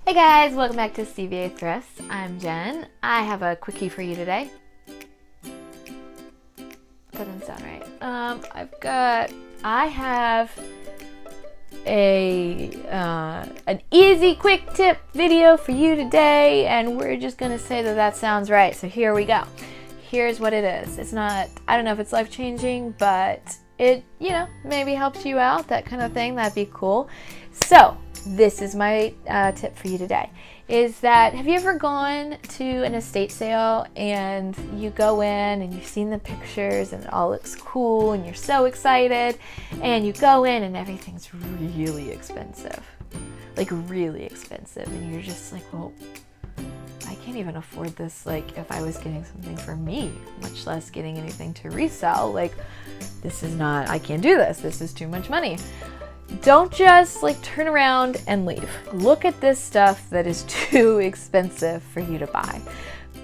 Hey guys, welcome back to CVA Thrifts. I'm Jen. I have a quickie for you today. Doesn't sound right. I have an easy quick tip video for you today, and we're just gonna say that sounds right. So here we go. Here's what it is. It's not, I don't know if it's life-changing, but it, maybe helps you out, that kind of thing. That'd be cool. So this is my tip for you today, is that have you ever gone to an estate sale and you go in and you've seen the pictures and it all looks cool and you're so excited, and you go in and everything's really expensive, like really expensive, and you're just like, well, I can't even afford this, like if I was getting something for me, much less getting anything to resell. Like, this is not, I can't do this, this is too much money. Don't just turn around and leave. Look at this stuff that is too expensive for you to buy.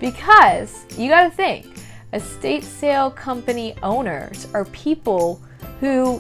Because you gotta think, estate sale company owners are people who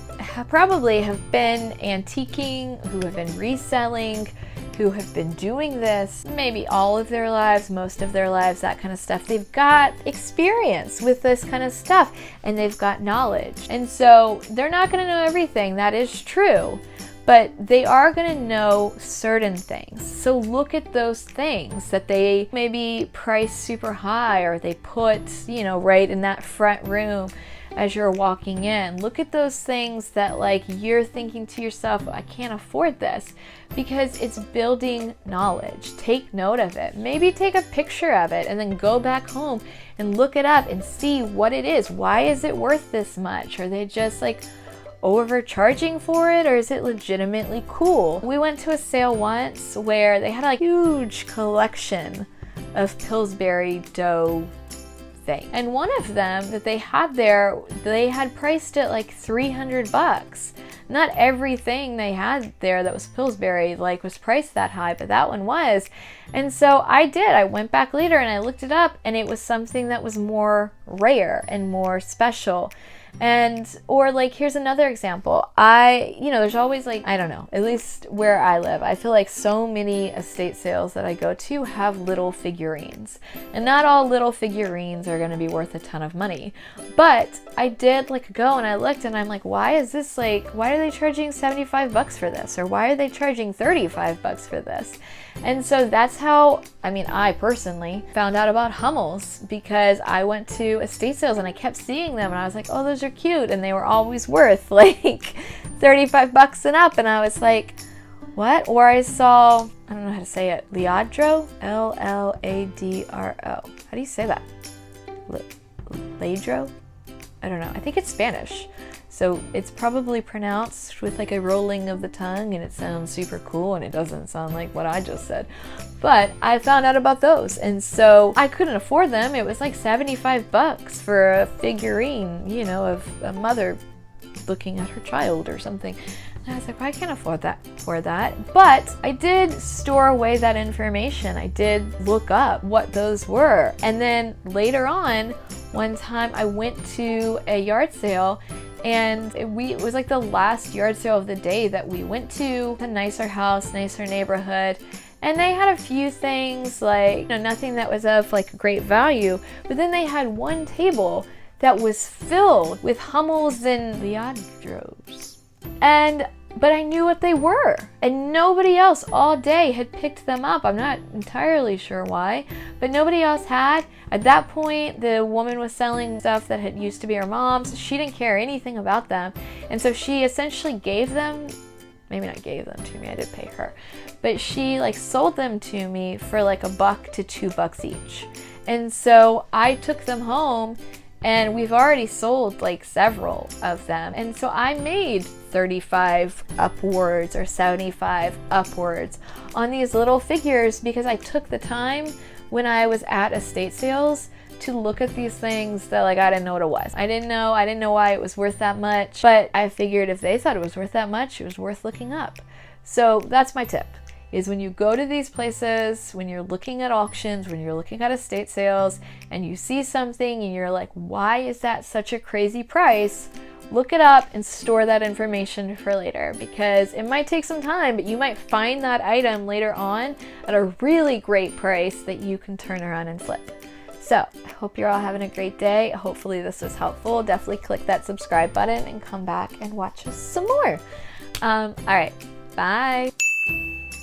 probably have been antiquing, who have been reselling, who have been doing this maybe all of their lives, most of their lives, that kind of stuff. They've got experience with this kind of stuff and they've got knowledge. And so they're not gonna know everything, that is true, but they are gonna know certain things. So look at those things that they maybe price super high, or they put, right in that front room as you're walking in. Look at those things that you're thinking to yourself, I can't afford this, because it's building knowledge. Take note of it. Maybe take a picture of it and then go back home and look it up and see what it is. Why is it worth this much? Are they just overcharging for it, or is it legitimately cool? We went to a sale once where they had a huge collection of Pillsbury dough thing. And one of them that they had there, they had priced it $300. Not everything they had there that was Pillsbury was priced that high, but that one was. And so I went back later and I looked it up, and it was something that was more rare and more special. Or here's another example. There's always I don't know, at least where I live, I feel like so many estate sales that I go to have little figurines. And not all little figurines are gonna be worth a ton of money. But I did go and I looked and I'm like, why is this why are they charging $75 for this? Or why are they charging $35 for this? And so that's how, I personally found out about Hummels, because I went to estate sales and I kept seeing them and I was like, oh, those are cute, and they were always worth $35 and up, and I was like, what? Or I saw, I don't know how to say it, Ladro, L-L-A-D-R-O. How do you say that? Ladro? I don't know. I think it's Spanish. So it's probably pronounced with a rolling of the tongue, and it sounds super cool, and it doesn't sound like what I just said. But I found out about those, and so I couldn't afford them. It was $75 for a figurine, of a mother looking at her child or something. And I was like, well, I can't afford that. But I did store away that information. I did look up what those were. And then later on, one time I went to a yard sale, and it was the last yard sale of the day that we went to. A nicer house, nicer neighborhood. And they had a few things nothing that was of great value. But then they had one table that was filled with Hummels and Ladros. But I knew what they were, and nobody else all day had picked them up. I'm not entirely sure why, but nobody else had. At that point, the woman was selling stuff that had used to be her mom's. She didn't care anything about them, and so she essentially gave them, maybe not gave them to me, I did pay her, but she sold them to me for $1 to $2 each. And so I took them home, and we've already sold several of them. And so I made 35 upwards or 75 upwards on these little figures, because I took the time when I was at estate sales to look at these things that I didn't know what it was. I didn't know why it was worth that much, but I figured if they thought it was worth that much, it was worth looking up. So that's my tip. Is when you go to these places, when you're looking at auctions, when you're looking at estate sales, and you see something and you're like, why is that such a crazy price? look it up and store that information for later, because it might take some time, but you might find that item later on at a really great price that you can turn around and flip. So I hope you're all having a great day. Hopefully this was helpful. Definitely click that subscribe button and come back and watch us some more. All right, bye.